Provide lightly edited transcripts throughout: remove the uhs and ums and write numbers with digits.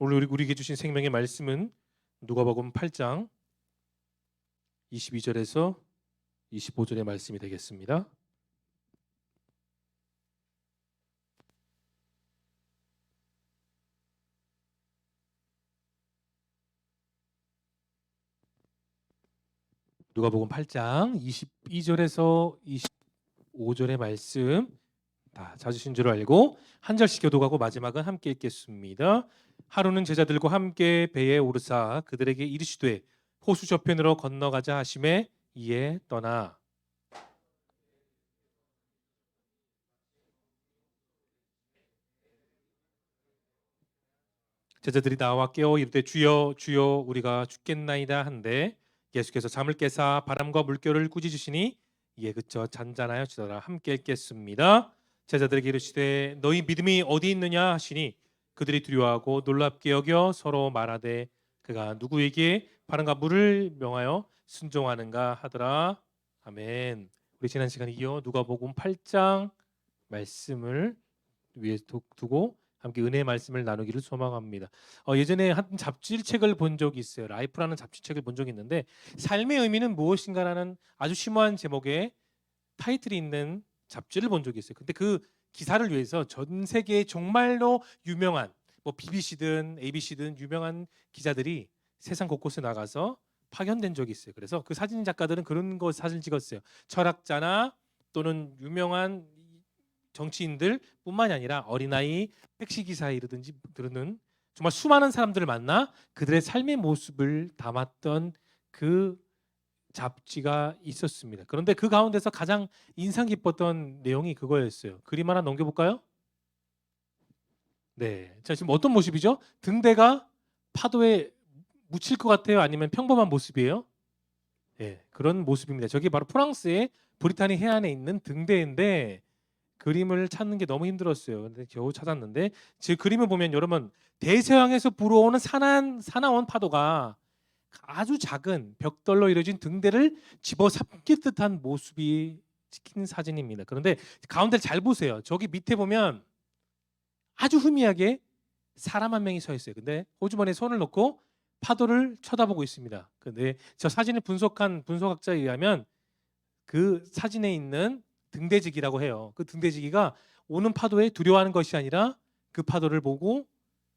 오늘 우리에게 주신 생명의 말씀은 누가복음 8장 22절에서 25절의 말씀이 되겠습니다. 누가복음 8장 22절에서 25절의 말씀 다 찾으신 줄 알고 한 절씩 교독하고 마지막은 함께 읽겠습니다. 하루는 제자들과 함께 배에 오르사 그들에게 이르시되 호수 저편으로 건너가자 하심에 이에 떠나 제자들이 나와 깨어 이르되 주여 주여 우리가 죽겠나이다 한데 예수께서 잠을 깨사 바람과 물결을 꾸짖으시니 이에 그쳐 잔잔하여지더라. 함께 읽겠습니다. 제자들에게 이르시되 너희 믿음이 어디 있느냐 하시니 그들이 두려워하고 놀랍게 여겨 서로 말하되 그가 누구에게 바람과 물을 명하여 순종하는가 하더라. 아멘. 우리 지난 시간에 이어 누가복음 8장 말씀을 위에 두고 함께 은혜의 말씀을 나누기를 소망합니다. 예전에 한 잡지책을 본 적이 있어요. 라이프라는 잡지책을 본 적이 있는데 삶의 의미는 무엇인가라는 아주 심오한 제목의 타이틀이 있는 잡지를 본 적이 있어요. 근데 그 기사를 위해서 전 세계에 정말로 유명한 뭐 BBC든 ABC든 유명한 기자들이 세상 곳곳에 나가서 파견된 적이 있어요. 그래서 그 사진 작가들은 그런 거 사진 찍었어요. 철학자나 또는 유명한 정치인들 뿐만이 아니라 어린아이, 택시기사 이러든지 들은 정말 수많은 사람들을 만나 그들의 삶의 모습을 담았던 그 잡지가 있었습니다. 그런데 그 가운데서 가장 인상 깊었던 내용이 그거였어요. 그림 하나 넘겨볼까요? 네, 자 지금 어떤 모습이죠? 등대가 파도에 묻힐 것 같아요? 아니면 평범한 모습이에요? 네, 그런 모습입니다. 저게 바로 프랑스의 브리타니 해안에 있는 등대인데 그림을 찾는 게 너무 힘들었어요. 근데 겨우 찾았는데 제 그림을 보면 여러분 대서양에서 불어오는 사나운 파도가 아주 작은 벽돌로 이루어진 등대를 집어삼킬 듯한 모습이 찍힌 사진입니다. 그런데 가운데를 잘 보세요. 저기 밑에 보면 아주 희미하게 사람 한 명이 서 있어요. 근데 호주머니에 손을 넣고 파도를 쳐다보고 있습니다. 근데 저 사진을 분석한 분석학자에 의하면 그 사진에 있는 등대지기라고 해요. 그 등대지기가 오는 파도에 두려워하는 것이 아니라 그 파도를 보고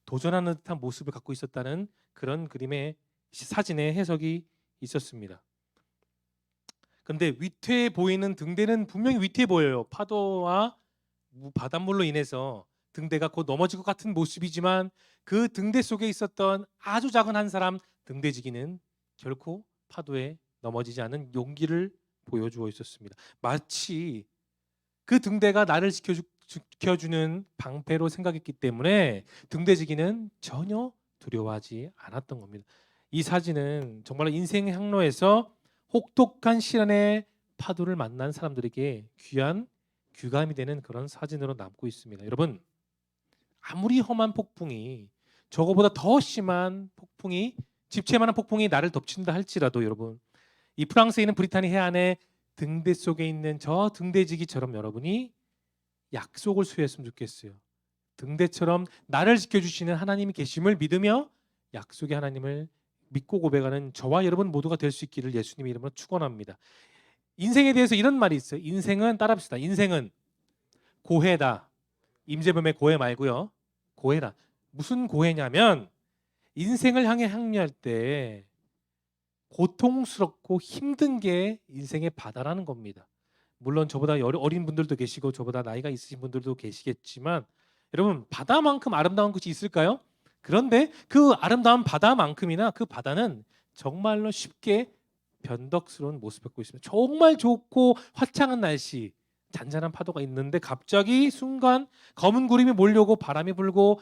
도전하는 듯한 모습을 갖고 있었다는 그런 그림의 사진의 해석이 있었습니다. 그런데 위태해 보이는 등대는 분명히 위태해 보여요. 파도와 바닷물로 인해서 등대가 곧 넘어질 것 같은 모습이지만 그 등대 속에 있었던 아주 작은 한 사람 등대지기는 결코 파도에 넘어지지 않은 용기를 보여주어 있었습니다. 마치 그 등대가 나를 지켜주는 방패로 생각했기 때문에 등대지기는 전혀 두려워하지 않았던 겁니다. 이 사진은 정말 인생 항로에서 혹독한 시련의 파도를 만난 사람들에게 귀한 귀감이 되는 그런 사진으로 남고 있습니다. 여러분, 아무리 험한 폭풍이 저거보다 더 심한 폭풍이 집채만한 폭풍이 나를 덮친다 할지라도 여러분 이 프랑스에 있는 브리타니 해안의 등대 속에 있는 저 등대지기처럼 여러분이 약속을 수했으면 좋겠어요. 등대처럼 나를 지켜주시는 하나님이 계심을 믿으며 약속의 하나님을 믿고 고백하는 저와 여러분 모두가 될 수 있기를 예수님의 이름으로 축원합니다. 인생에 대해서 이런 말이 있어요. 인생은 따라합시다. 인생은 고해다. 임재범의 고해 말고요. 고해다. 무슨 고해냐면 인생을 향해 항해할 때 고통스럽고 힘든 게 인생의 바다라는 겁니다. 물론 저보다 어린 분들도 계시고 저보다 나이가 있으신 분들도 계시겠지만 여러분 바다만큼 아름다운 곳이 있을까요? 그런데 그 아름다운 바다만큼이나 그 바다는 정말로 쉽게 변덕스러운 모습을 갖고 있습니다. 정말 좋고 화창한 날씨, 잔잔한 파도가 있는데 갑자기 순간 검은 구름이 몰려오고 바람이 불고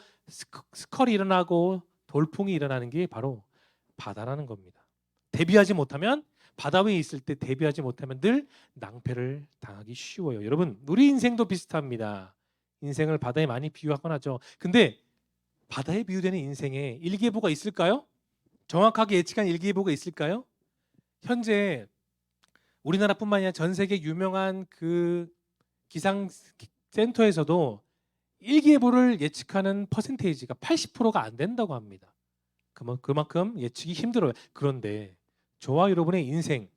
스컬이 일어나고 돌풍이 일어나는 게 바로 바다라는 겁니다. 대비하지 못하면 바다 위에 있을 때 대비하지 못하면 늘 낭패를 당하기 쉬워요. 여러분, 우리 인생도 비슷합니다. 인생을 바다에 많이 비유하곤 하죠. 근데 바다에 비유되는 인생에 일기예보가 있을까요? 정확하게 예측한 일기예보가 있을까요? 현재 우리나라뿐만 아니라 전 세계 유명한 그 기상센터에서도 일기예보를 예측하는 퍼센테이지가 80%가 안 된다고 합니다. 그만큼 예측이 힘들어요. 그런데 저와 여러분의 인생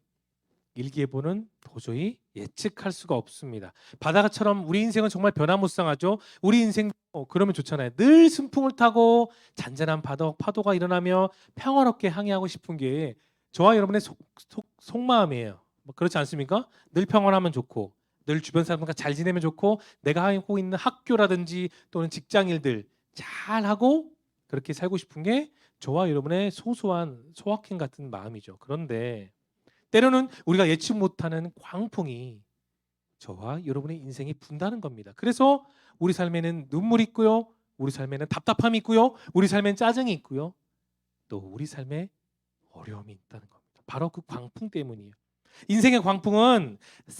일기예보는 도저히 예측할 수가 없습니다. 바다처럼 우리 인생은 정말 변화무쌍하죠. 우리 인생 그러면 좋잖아요. 늘 순풍을 타고 잔잔한 파도가 일어나며 평화롭게 항해하고 싶은 게 저와 여러분의 속마음이에요. 뭐 그렇지 않습니까? 늘 평안하면 좋고 늘 주변 사람들과 잘 지내면 좋고 내가 하고 있는 학교라든지 또는 직장일들 잘하고 그렇게 살고 싶은 게 저와 여러분의 소소한 소확행 같은 마음이죠. 그런데 때로는 우리가 예측 못하는 광풍이 저와 여러분의 인생이 분다는 겁니다. 그래서 우리 삶에는 눈물이 있고요. 우리 삶에는 답답함이 있고요. 우리 삶에는 짜증이 있고요. 또 우리 삶에 어려움이 있다는 겁니다. 바로 그 광풍 때문이에요. 인생의 광풍은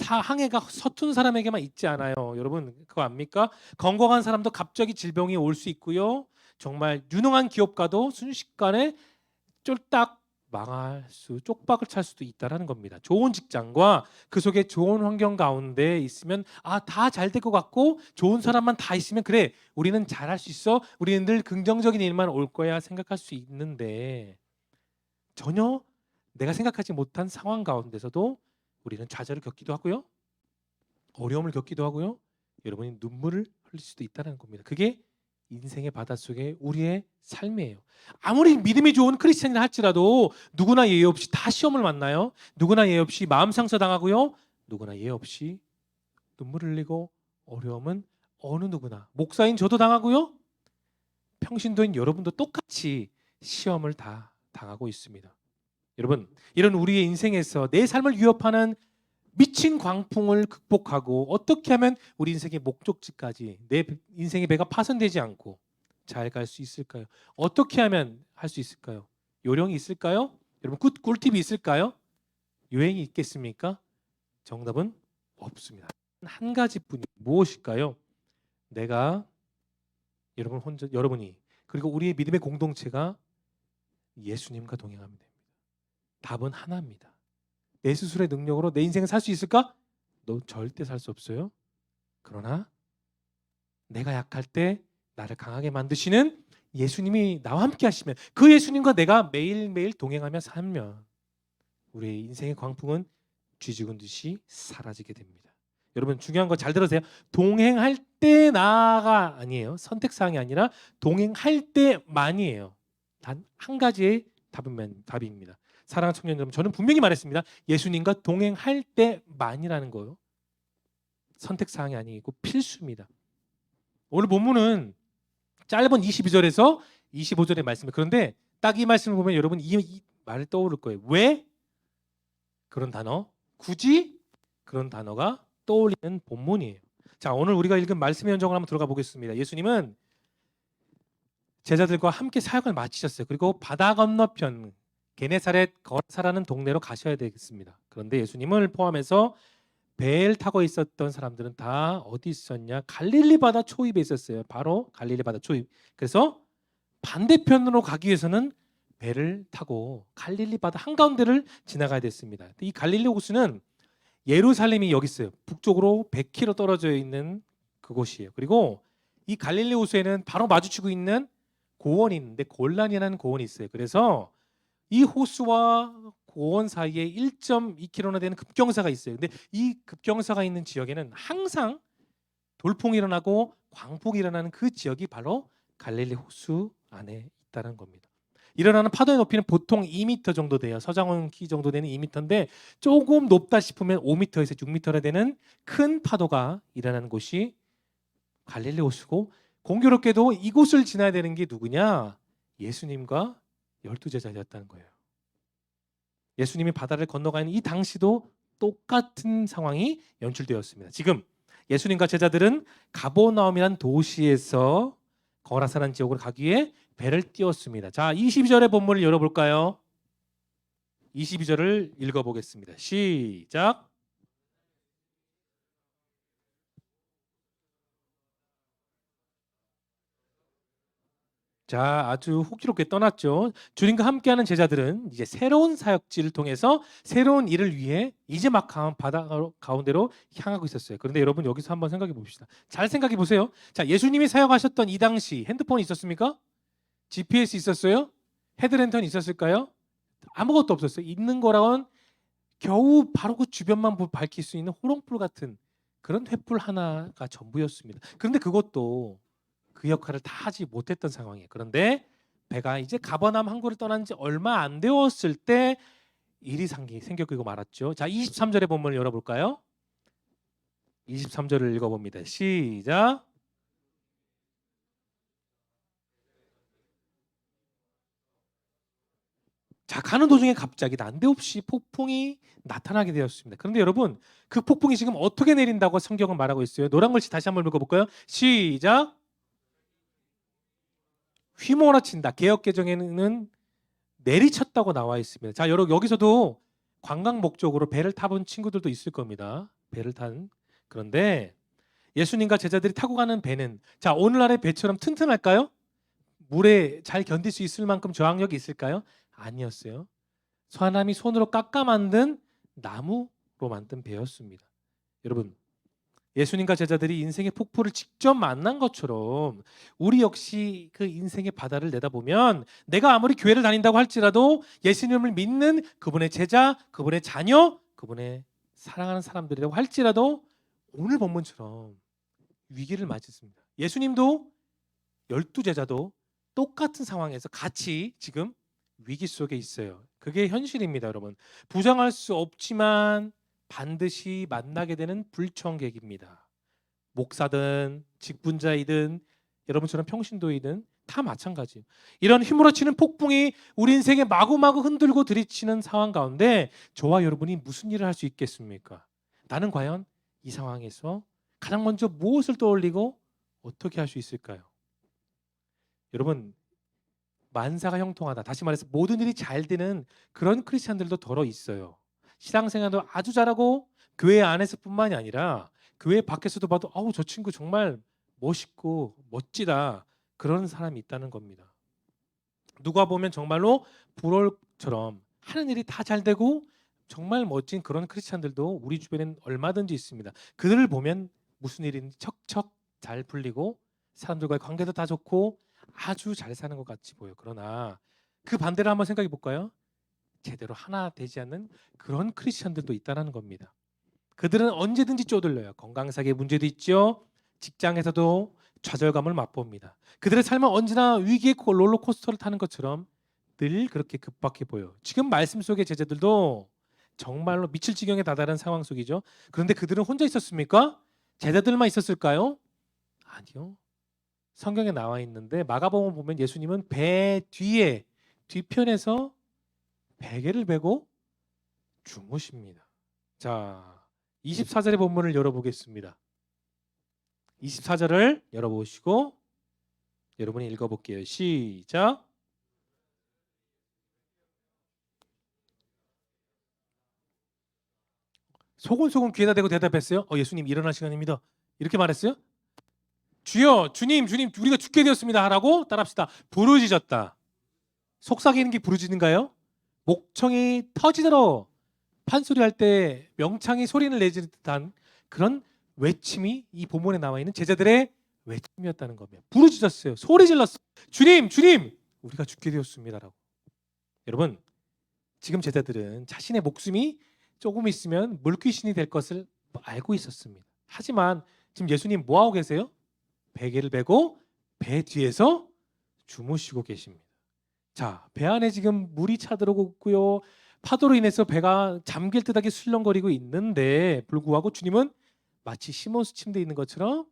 항해가 서툰 사람에게만 있지 않아요. 여러분 그거 압니까? 건강한 사람도 갑자기 질병이 올 수 있고요. 정말 유능한 기업가도 순식간에 쫄딱 망할 쪽박을 찰 수도 있다라는 겁니다. 좋은 직장과 그 속에 좋은 환경 가운데 있으면 다 잘 될 것 같고 좋은 사람만 다 있으면 그래 우리는 잘할 수 있어 우리는 늘 긍정적인 일만 올 거야 생각할 수 있는데 전혀 내가 생각하지 못한 상황 가운데서도 우리는 좌절을 겪기도 하고요. 어려움을 겪기도 하고요. 여러분이 눈물을 흘릴 수도 있다는 겁니다. 그게 인생의 바닷속에 우리의 삶이에요. 아무리 믿음이 좋은 크리스천이라 할지라도 누구나 예외 없이 다 시험을 만나요. 누구나 예외 없이 마음 상처 당하고요. 누구나 예외 없이 눈물을 흘리고 어려움은 어느 누구나 목사인 저도 당하고요. 평신도인 여러분도 똑같이 시험을 다 당하고 있습니다. 여러분, 이런 우리의 인생에서 내 삶을 위협하는 미친 광풍을 극복하고 어떻게 하면 우리 인생의 목적지까지 내 인생의 배가 파손되지 않고 잘 갈 수 있을까요? 어떻게 하면 할 수 있을까요? 요령이 있을까요? 여러분 꿀팁이 있을까요? 유행이 있겠습니까? 정답은 없습니다. 한 가지뿐이 무엇일까요? 내가 여러분이 그리고 우리의 믿음의 공동체가 예수님과 동행하면 됩니다. 답은 하나입니다. 내 스스로의 능력으로 내 인생을 살 수 있을까? 너 절대 살 수 없어요. 그러나 내가 약할 때 나를 강하게 만드시는 예수님이 나와 함께 하시면 그 예수님과 내가 매일매일 동행하며 살면 우리의 인생의 광풍은 쥐죽은 듯이 사라지게 됩니다. 여러분 중요한 거 잘 들으세요. 동행할 때 나가 아니에요. 선택사항이 아니라 동행할 때만이에요. 단 한 가지의 답입니다. 사랑하는 청년 여러분, 저는 분명히 말했습니다. 예수님과 동행할 때만이라는 거요. 선택사항이 아니고 필수입니다. 오늘 본문은 짧은 22절에서 25절의 말씀이에요. 그런데 딱 이 말씀을 보면 여러분 이 말을 떠오를 거예요. 왜 그런 단어? 굳이 그런 단어가 떠올리는 본문이에요. 자, 오늘 우리가 읽은 말씀의 현장을 한번 들어가 보겠습니다. 예수님은 제자들과 함께 사역을 마치셨어요. 그리고 바다 건너편 게네사렛 거라사라는 동네로 가셔야 되겠습니다. 그런데 예수님을 포함해서 배를 타고 있었던 사람들은 다 어디 있었냐? 갈릴리 바다 초입에 있었어요. 바로 갈릴리 바다 초입. 그래서 반대편으로 가기 위해서는 배를 타고 갈릴리 바다 한가운데를 지나가야 됐습니다. 이 갈릴리 호수는 예루살렘이 여기 있어요. 북쪽으로 100km 떨어져 있는 그곳이에요. 그리고 이 갈릴리 호수에는 바로 마주치고 있는 고원이 있는데 골란이라는 고원이 있어요. 그래서 이 호수와 고원 사이에 1.2km나 되는 급경사가 있어요. 근데 이 급경사가 있는 지역에는 항상 돌풍이 일어나고 광풍이 일어나는 그 지역이 바로 갈릴리 호수 안에 있다는 겁니다. 일어나는 파도의 높이는 보통 2m 정도 돼요. 서장훈 키 정도 되는 2m인데 조금 높다 싶으면 5m에서 6m나 되는 큰 파도가 일어나는 곳이 갈릴리 호수고 공교롭게도 이곳을 지나야 되는 게 누구냐? 예수님과 12제자였다는 거예요. 예수님이 바다를 건너가는 이 당시도 똑같은 상황이 연출되었습니다. 지금 예수님과 제자들은 가버나움이라는 도시에서 거라사란 지역으로 가기 위해 배를 띄웠습니다. 자, 22절의 본문을 열어볼까요? 22절을 읽어보겠습니다. 시작. 자, 아주 호기롭게 떠났죠. 주님과 함께하는 제자들은 이제 새로운 사역지를 통해서 새로운 일을 위해 이제 막 바다 가운데로 향하고 있었어요. 그런데 여러분 여기서 한번 생각해 봅시다. 잘 생각해 보세요. 자, 예수님이 사역하셨던 이 당시 핸드폰이 있었습니까? GPS 있었어요? 헤드랜턴 있었을까요? 아무것도 없었어요. 있는 거라곤 겨우 바로 그 주변만 밝힐 수 있는 호롱불 같은 그런 횃불 하나가 전부였습니다. 그런데 그것도 그 역할을 다 하지 못했던 상황이에요. 그런데 배가 이제 가버나움 항구를 떠난 지 얼마 안 되었을 때 일이 생기고 말았죠. 자, 23절의 본문을 열어볼까요? 23절을 읽어봅니다. 시작. 자, 가는 도중에 갑자기 난데없이 폭풍이 나타나게 되었습니다. 그런데 여러분, 그 폭풍이 지금 어떻게 내린다고 성경은 말하고 있어요? 노란 글씨 다시 한번 읽어볼까요? 시작. 휘몰아친다. 개역 개정에는 내리쳤다고 나와 있습니다. 자, 여러분 여기서도 관광 목적으로 배를 타본 친구들도 있을 겁니다. 배를 탄. 그런데 예수님과 제자들이 타고 가는 배는 자, 오늘날의 배처럼 튼튼할까요? 물에 잘 견딜 수 있을 만큼 저항력이 있을까요? 아니었어요. 사람이 손으로 깎아 만든 나무로 만든 배였습니다. 여러분, 예수님과 제자들이 인생의 폭포를 직접 만난 것처럼 우리 역시 그 인생의 바다를 내다보면 내가 아무리 교회를 다닌다고 할지라도 예수님을 믿는 그분의 제자, 그분의 자녀, 그분의 사랑하는 사람들이라고 할지라도 오늘 본문처럼 위기를 맞았습니다. 예수님도 12제자도 똑같은 상황에서 같이 지금 위기 속에 있어요. 그게 현실입니다, 여러분. 부정할 수 없지만 반드시 만나게 되는 불청객입니다. 목사든 직분자이든 여러분처럼 평신도이든 다 마찬가지예요. 이런 휘몰아치는 폭풍이 우리 인생에 마구마구 흔들고 들이치는 상황 가운데 저와 여러분이 무슨 일을 할 수 있겠습니까? 나는 과연 이 상황에서 가장 먼저 무엇을 떠올리고 어떻게 할 수 있을까요? 여러분, 만사가 형통하다. 다시 말해서 모든 일이 잘 되는 그런 크리스찬들도 더러 있어요. 신앙생활도 아주 잘하고 교회 안에서뿐만이 아니라 교회 밖에서도 봐도 아우 저 친구 정말 멋있고 멋지다. 그런 사람이 있다는 겁니다. 누가 보면 정말로 불월처럼 하는 일이 다 잘 되고 정말 멋진 그런 크리스찬들도 우리 주변엔 얼마든지 있습니다. 그들을 보면 무슨 일인지 척척 잘 풀리고 사람들과의 관계도 다 좋고 아주 잘 사는 것 같이 보여. 그러나 그 반대를 한번 생각해 볼까요? 제대로 하나 되지 않는 그런 크리스천들도 있다는 겁니다. 그들은 언제든지 쪼들려요. 건강상의 문제도 있죠. 직장에서도 좌절감을 맛봅니다. 그들의 삶은 언제나 위기의 롤러코스터를 타는 것처럼 늘 그렇게 급박해 보여. 지금 말씀 속의 제자들도 정말로 미칠 지경에 다다른 상황 속이죠. 그런데 그들은 혼자 있었습니까? 제자들만 있었을까요? 아니요. 성경에 나와 있는데 마가복음 보면 예수님은 배 뒤에 뒤편에서 베개를 베고 주무십니다. 자, 24절의 본문을 열어보겠습니다. 24절을 열어보시고 여러분이 읽어볼게요. 시작. 소곤소곤 귀에다 대고 대답했어요. 예수님 일어날 시간입니다. 이렇게 말했어요. 주여, 주님, 주님, 우리가 죽게 되었습니다. 하라고 따라합시다. 부르짖었다. 속삭이는 게 부르짖는가요? 목청이 터지도록 판소리할 때 명창이 소리를 내지 듯한 그런 외침이 이 본문에 나와 있는 제자들의 외침이었다는 겁니다. 부르짖었어요. 소리 질렀어요. 주님, 주님, 우리가 죽게 되었습니다라고. 여러분, 지금 제자들은 자신의 목숨이 조금 있으면 물귀신이 될 것을 알고 있었습니다. 하지만 지금 예수님 뭐 하고 계세요? 베개를 베고 배 뒤에서 주무시고 계십니다. 자, 배 안에 지금 물이 차들어오고 있고요. 파도로 인해서 배가 잠길 듯하게 술렁거리고 있는데 불구하고 주님은 마치 시몬스 침대에 있는 것처럼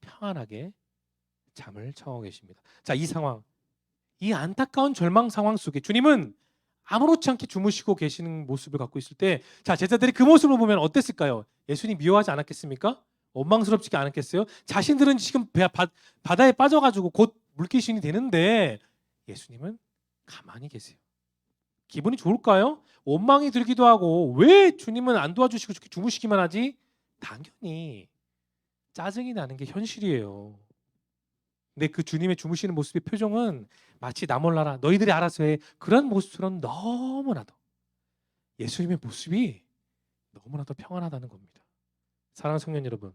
평안하게 잠을 청하고 계십니다. 자, 이 상황, 이 안타까운 절망 상황 속에 주님은 아무렇지 않게 주무시고 계시는 모습을 갖고 있을 때, 자, 제자들이 그 모습을 보면 어땠을까요? 예수님 미워하지 않았겠습니까? 원망스럽지 않았겠어요? 자신들은 지금 바다에 빠져가지고 곧 물귀신이 되는데 예수님은 가만히 계세요. 기분이 좋을까요? 원망이 들기도 하고 왜 주님은 안 도와주시고 주무시기만 하지? 당연히 짜증이 나는 게 현실이에요. 근데 그 주님의 주무시는 모습의 표정은 마치 나 몰라라 너희들이 알아서 해 그런 모습처럼 너무나도 예수님의 모습이 너무나도 평안하다는 겁니다. 사랑하는 성년 여러분,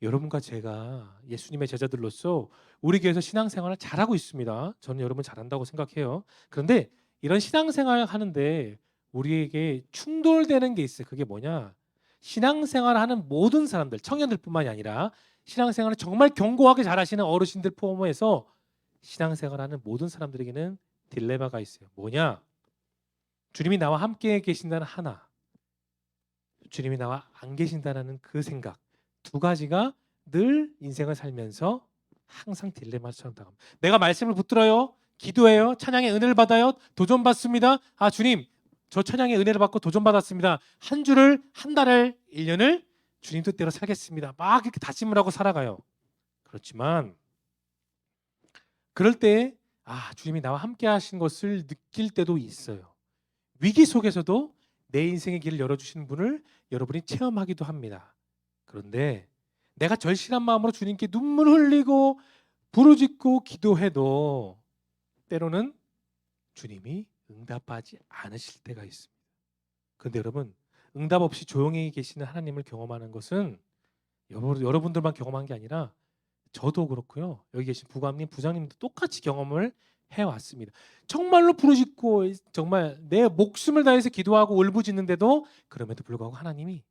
여러분과 제가 예수님의 제자들로서 우리 교회에서 신앙생활을 잘하고 있습니다. 저는 여러분 잘한다고 생각해요. 그런데 이런 신앙생활을 하는데 우리에게 충돌되는 게 있어요. 그게 뭐냐? 신앙생활을 하는 모든 사람들, 청년들뿐만이 아니라 신앙생활을 정말 견고하게 잘하시는 어르신들 포함해서 신앙생활하는 모든 사람들에게는 딜레마가 있어요. 뭐냐? 주님이 나와 함께 계신다는 하나, 주님이 나와 안 계신다는 그 생각 두 가지가 늘 인생을 살면서 항상 딜레마처럼 다가옵니다. 내가 말씀을 붙들어요, 기도해요, 찬양의 은혜를 받아요, 도전 받습니다. 아 주님, 저 찬양의 은혜를 받고 도전 받았습니다. 한 주를, 한 달을, 1년을 주님 뜻대로 살겠습니다. 막 이렇게 다짐을 하고 살아가요. 그렇지만 그럴 때 주님이 나와 함께 하신 것을 느낄 때도 있어요. 위기 속에서도 내 인생의 길을 열어주시는 분을 여러분이 체험하기도 합니다. 그런데 내가 절실한 마음으로 주님께 눈물 흘리고 부르짖고 기도해도 때로는 주님이 응답하지 않으실 때가 있습니다. 그런데 여러분, 응답 없이 조용히 계시는 하나님을 경험하는 것은 여러분들만 경험한 게 아니라 저도 그렇고요. 여기 계신 부감님, 부장님도 똑같이 경험을 해왔습니다. 정말로 부르짖고 정말 내 목숨을 다해서 기도하고 울부짖는데도 그럼에도 불구하고 하나님이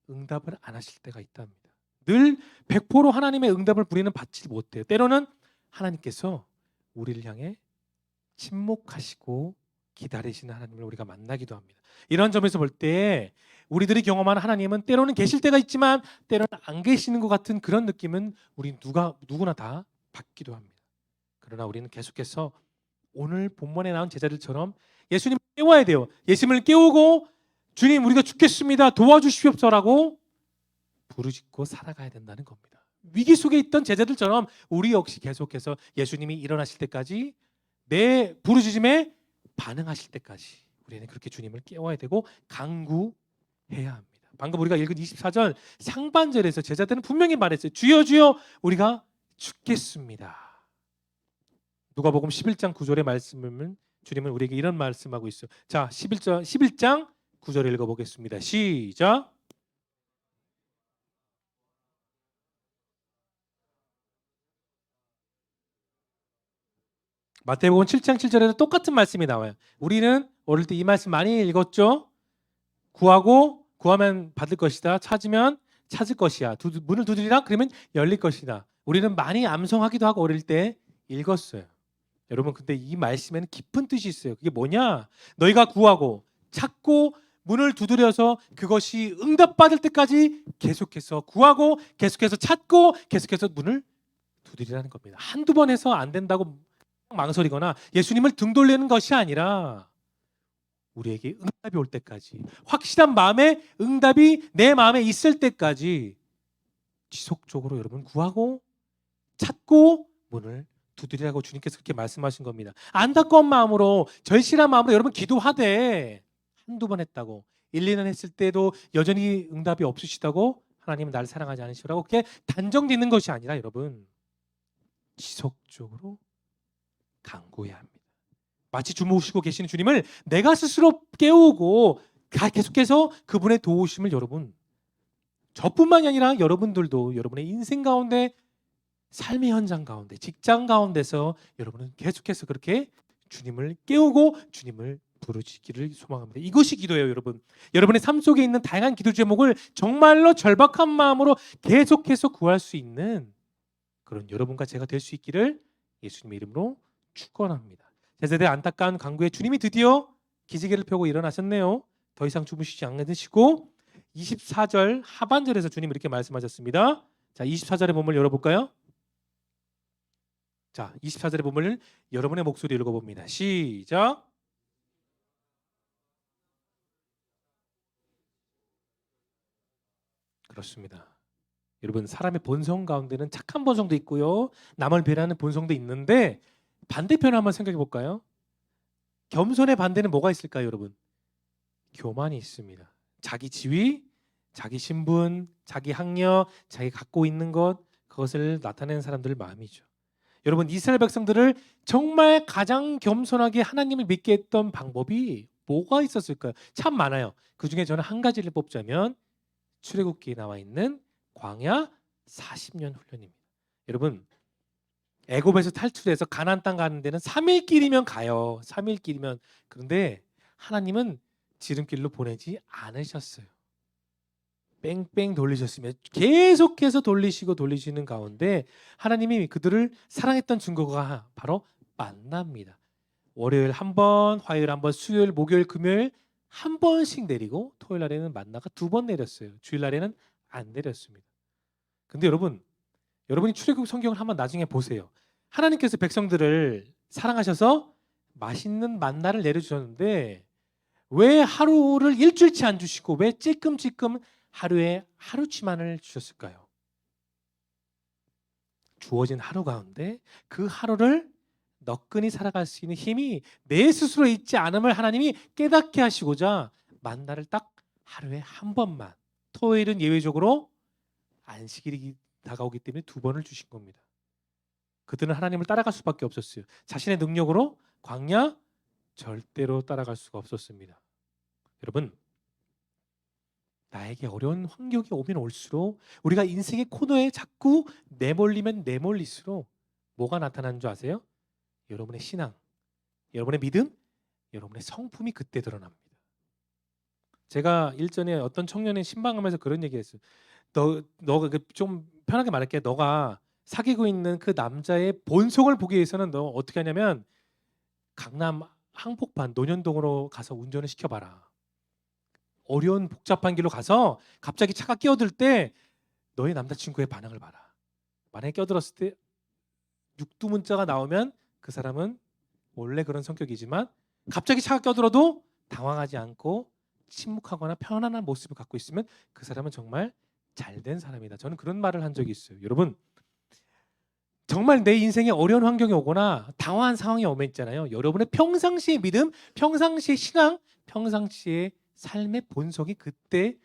응답을 안 하실 때가 있답니다. 늘 100% 하나님의 응답을 우리는 받지 못해요. 때로는 하나님께서 우리를 향해 침묵하시고 기다리시는 하나님을 우리가 만나기도 합니다. 이런 점에서 볼 때 우리들이 경험하는 하나님은 때로는 계실 때가 있지만 때로는 안 계시는 것 같은 그런 느낌은 우리 누구나 다 받기도 합니다. 그러나 우리는 계속해서 오늘 본문에 나온 제자들처럼 예수님을 깨워야 돼요. 예수님을 깨우고 주님 우리가 죽겠습니다. 도와주시옵소서라고 부르짖고 살아가야 된다는 겁니다. 위기 속에 있던 제자들처럼 우리 역시 계속해서 예수님이 일어나실 때까지 내 부르짖음에 반응하실 때까지 우리는 그렇게 주님을 깨워야 되고 간구해야 합니다. 방금 우리가 읽은 24절 상반절에서 제자들은 분명히 말했어요. 주여 주여 우리가 죽겠습니다. 누가복음 11장 9절의 말씀을 주님은 우리에게 이런 말씀하고 있어요. 자, 11장 9절을 읽어보겠습니다. 시작. 마태복음 7장 7절에도 똑같은 말씀이 나와요. 우리는 어릴 때 이 말씀 많이 읽었죠. 구하면 받을 것이다. 찾으면 찾을 것이야. 문을 두드리라 그러면 열릴 것이다. 우리는 많이 암송하기도 하고 어릴 때 읽었어요. 여러분 근데 이 말씀에는 깊은 뜻이 있어요. 그게 뭐냐? 너희가 구하고 찾고 문을 두드려서 그것이 응답받을 때까지 계속해서 구하고 계속해서 찾고 계속해서 문을 두드리라는 겁니다. 한두 번 해서 안 된다고 망설이거나 예수님을 등 돌리는 것이 아니라 우리에게 응답이 올 때까지 확실한 마음의 응답이 내 마음에 있을 때까지 지속적으로 여러분 구하고 찾고 문을 두드리라고 주님께서 그렇게 말씀하신 겁니다. 안타까운 마음으로 절실한 마음으로 여러분 기도하되 한두 번 했다고 1, 2년 했을 때도 여전히 응답이 없으시다고 하나님은 나를 사랑하지 않으시라고 그렇게 단정짓는 것이 아니라 여러분 지속적으로 간구해야 합니다. 마치 주무시고 계시는 주님을 내가 스스로 깨우고 계속해서 그분의 도우심을 여러분 저뿐만이 아니라 여러분들도 여러분의 인생 가운데 삶의 현장 가운데 직장 가운데서 여러분은 계속해서 그렇게 주님을 깨우고 주님을 부르짖기를 소망합니다. 이것이 기도예요, 여러분. 여러분의 삶 속에 있는 다양한 기도 제목을 정말로 절박한 마음으로 계속해서 구할 수 있는 그런 여러분과 제가 될 수 있기를 예수님의 이름으로 축원합니다. 제자들의 안타까운 간구에 주님이 드디어 기지개를 펴고 일어나셨네요. 더 이상 주무시지 않으시고 24절 하반절에서 주님 이렇게 말씀하셨습니다. 자, 24절의 본문을 열어볼까요? 자, 24절의 본문을 여러분의 목소리 읽어봅니다. 시작. 그렇습니다. 여러분 사람의 본성 가운데는 착한 본성도 있고요. 남을 배려하는 본성도 있는데 반대편을 한번 생각해 볼까요? 겸손의 반대는 뭐가 있을까요, 여러분? 교만이 있습니다. 자기 지위, 자기 신분, 자기 학력, 자기 갖고 있는 것 그것을 나타내는 사람들의 마음이죠. 여러분, 이스라엘 백성들을 정말 가장 겸손하게 하나님을 믿게 했던 방법이 뭐가 있었을까요? 참 많아요. 그중에 저는 한 가지를 뽑자면 출애굽기에 나와 있는 광야 40년 훈련입니다. 여러분, 애굽에서 탈출해서 가나안 땅 가는 데는 3일길이면 가요. 3일길이면. 그런데 하나님은 지름길로 보내지 않으셨어요. 뺑뺑 돌리셨으면 계속해서 돌리시는 가운데 하나님이 그들을 사랑했던 증거가 바로 만납니다. 월요일 한 번, 화요일 한 번, 수요일, 목요일, 금요일 한 번씩 내리고 토요일 날에는 만나가 2번 내렸어요. 주일 날에는 안 내렸습니다. 근데 여러분이 출애굽 성경을 한번 나중에 보세요. 하나님께서 백성들을 사랑하셔서 맛있는 만나를 내려주셨는데 왜 하루를 일주일치 안 주시고 왜 찔끔찔끔 하루에 하루치만을 주셨을까요? 주어진 하루 가운데 그 하루를 너끈히 살아갈 수 있는 힘이 내 스스로 있지 않음을 하나님이 깨닫게 하시고자 만나를 딱 하루에 한 번만, 토요일은 예외적으로 안식일이 다가오기 때문에 2번을 주신 겁니다. 그들은 하나님을 따라갈 수밖에 없었어요. 자신의 능력으로 광야 절대로 따라갈 수가 없었습니다. 여러분, 나에게 어려운 환경이 오면 올수록 우리가 인생의 코너에 자꾸 내몰리면 내몰릴수록 뭐가 나타나는 줄 아세요? 여러분의 신앙, 여러분의 믿음, 여러분의 성품이 그때 드러납니다. 제가 일전에 어떤 청년의 신방하면서 그런 얘기했어요. 너가 좀 편하게 말할게. 너가 사귀고 있는 그 남자의 본성을 보기 위해서는 너 어떻게 하냐면 강남 항복판 논현동으로 가서 운전을 시켜봐라. 어려운 복잡한 길로 가서 갑자기 차가 끼어들 때 너의 남자친구의 반응을 봐라. 만약에 끼어들었을 때 육두문자가 나오면 그 사람은 원래 그런 성격이지만 갑자기 차가 끼어들어도 당황하지 않고 침묵하거나 편안한 모습을 갖고 있으면 그 사람은 정말 잘된 사람이다. 저는 그런 말을 한 적이 있어요. 여러분, 정말 내 인생에 어려운 환경이 오거나 당황한 상황이 오면 있잖아요. 여러분의 평상시의 믿음, 평상시의 신앙, 평상시의 삶의 본성이 그때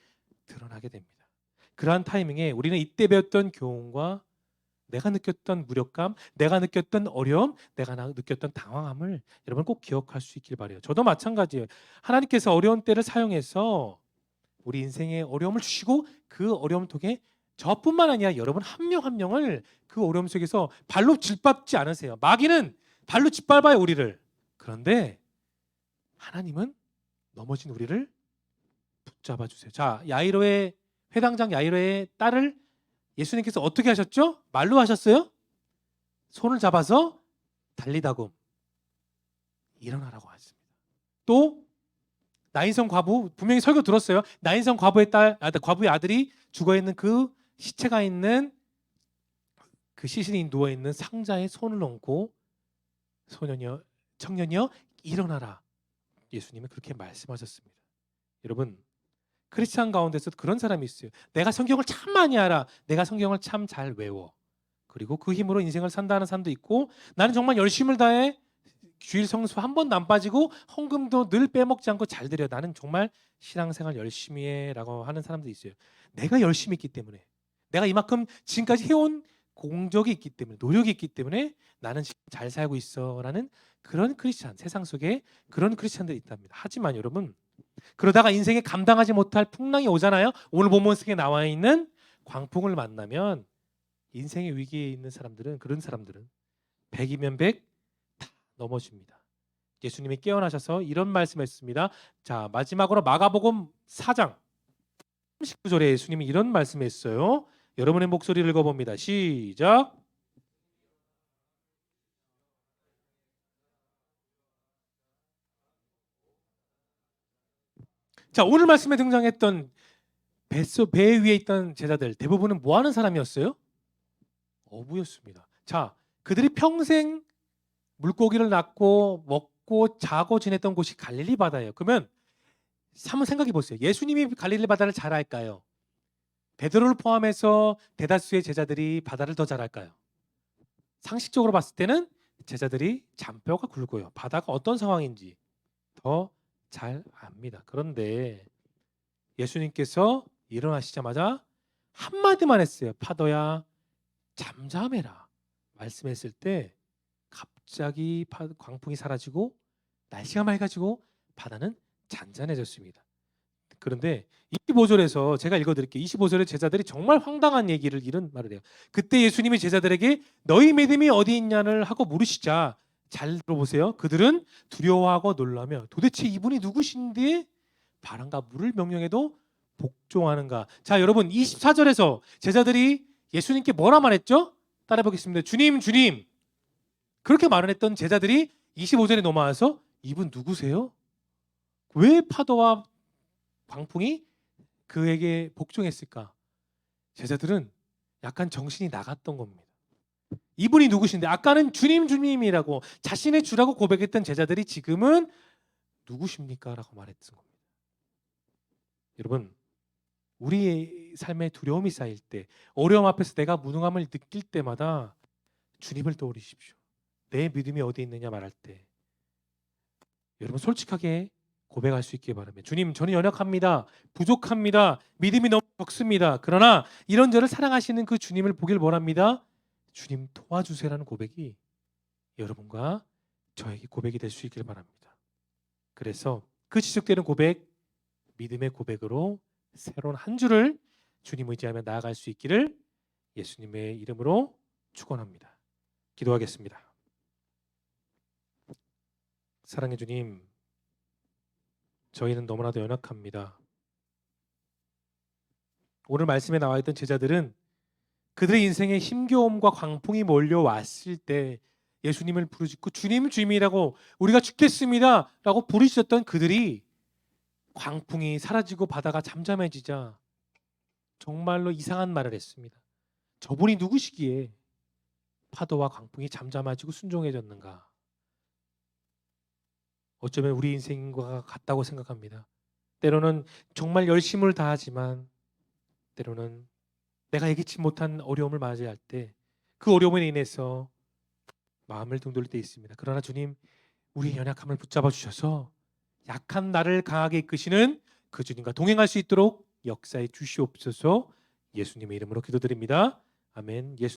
드러나게 됩니다. 그러한 타이밍에 우리는 이때 배웠던 교훈과 내가 느꼈던 무력감, 내가 느꼈던 어려움, 내가 느꼈던 당황함을 여러분 꼭 기억할 수 있길 바라요. 저도 마찬가지예요. 하나님께서 어려운 때를 사용해서 우리 인생에 어려움을 주시고 그 어려움 통해 저뿐만 아니라 여러분 한 명 한 명을 그 어려움 속에서 발로 짓밟지 않으세요. 마귀는 발로 짓밟아요, 우리를. 그런데 하나님은 넘어진 우리를 붙잡아 주세요. 자, 야이로의 회당장 야이로의 딸을 예수님께서 어떻게 하셨죠? 말로 하셨어요? 손을 잡아서 달리다금 일어나라고 하십니다. 또 나인성 과부, 분명히 설교 들었어요. 나인성 과부의 과부의 아들이 죽어 있는 그 시체가 있는 그 시신이 누워 있는 상자에 손을 얹고 청년이여 일어나라. 예수님은 그렇게 말씀하셨습니다. 여러분, 크리스찬 가운데서도 그런 사람이 있어요. 내가 성경을 참 많이 알아. 내가 성경을 참 잘 외워. 그리고 그 힘으로 인생을 산다는 사람도 있고, 나는 정말 열심을 다해 주일 성수 한 번도 안 빠지고 헌금도 늘 빼먹지 않고 잘 드려. 나는 정말 신앙생활 열심히 해라고 하는 사람도 있어요. 내가 열심히 했기 때문에, 내가 이만큼 지금까지 해온 공적이 있기 때문에, 노력이 있기 때문에 나는 지금 잘 살고 있어라는 그런 크리스찬, 세상 속에 그런 크리스찬들이 있답니다. 하지만 여러분, 그러다가 인생에 감당하지 못할 풍랑이 오잖아요. 오늘 본문 속에 나와 있는 광풍을 만나면 인생의 위기에 있는 사람들은, 그런 사람들은 100이면 100 다 넘어집니다. 예수님이 깨어나셔서 이런 말씀했습니다. 자, 마지막으로 마가복음 4장 39절에 예수님이 이런 말씀했어요. 여러분의 목소리를 읽어봅니다. 시작. 자, 오늘 말씀에 등장했던 배 위에 있던 제자들 대부분은 뭐 하는 사람이었어요? 어부였습니다. 자, 그들이 평생 물고기를 낚고 먹고 자고 지냈던 곳이 갈릴리 바다예요. 그러면 한번 생각해 보세요. 예수님이 갈릴리 바다를 잘 알까요? 베드로를 포함해서 대다수의 제자들이 바다를 더 잘 알까요? 상식적으로 봤을 때는 제자들이 잔뼈가 굵고요. 바다가 어떤 상황인지 더 잘 압니다. 그런데 예수님께서 일어나시자마자 한마디만 했어요. 파도야 잠잠해라 말씀했을 때 갑자기 광풍이 사라지고 날씨가 맑아지고 바다는 잔잔해졌습니다. 그런데 25절에서 제가 읽어드릴게요. 25절에 제자들이 정말 황당한 얘기를 이런 말을 해요. 그때 예수님이 제자들에게 너희 믿음이 어디 있냐를 하고 물으시자 잘 들어보세요. 그들은 두려워하고 놀라며 도대체 이분이 누구신데 바람과 물을 명령해도 복종하는가. 자, 여러분 24절에서 제자들이 예수님께 뭐라 말했죠? 따라 보겠습니다. 주님, 주님. 그렇게 말을 했던 제자들이 25절에 넘어와서 이분 누구세요? 왜 파도와 광풍이 그에게 복종했을까? 제자들은 약간 정신이 나갔던 겁니다. 이분이 누구신데 아까는 주님 주님이라고 자신의 주라고 고백했던 제자들이 지금은 누구십니까? 라고 말했던 겁니다. 여러분 우리의 삶에 두려움이 쌓일 때 어려움 앞에서 내가 무능함을 느낄 때마다 주님을 떠올리십시오. 내 믿음이 어디 있느냐 말할 때 여러분 솔직하게 고백할 수 있기를 바랍니다. 주님, 저는 연약합니다. 부족합니다. 믿음이 너무 적습니다. 그러나 이런 저를 사랑하시는 그 주님을 보길 원합니다. 주님 도와주세요라는 고백이 여러분과 저에게 고백이 될 수 있기를 바랍니다. 그래서 그 지속되는 고백, 믿음의 고백으로 새로운 한 주를 주님 의지하며 나아갈 수 있기를 예수님의 이름으로 축원합니다. 기도하겠습니다. 사랑의 주님, 저희는 너무나도 연약합니다. 오늘 말씀에 나와 있던 제자들은 그들의 인생에 힘겨움과 광풍이 몰려왔을 때 예수님을 부르짖고 주님 주님이라고 우리가 죽겠습니다 라고 부르짖었던 그들이 광풍이 사라지고 바다가 잠잠해지자 정말로 이상한 말을 했습니다. 저분이 누구시기에 파도와 광풍이 잠잠해지고 순종해졌는가? 어쩌면 우리 인생과 같다고 생각합니다. 때로는 정말 열심을 다하지만 때로는 내가 예기치 못한 어려움을 맞이할 때 그 어려움에 인해서 마음을 둥돌릴 때 있습니다. 그러나 주님, 우리의 연약함을 붙잡아 주셔서 약한 나를 강하게 이끄시는 그 주님과 동행할 수 있도록 역사해 주시옵소서. 예수님의 이름으로 기도드립니다. 아멘. 예수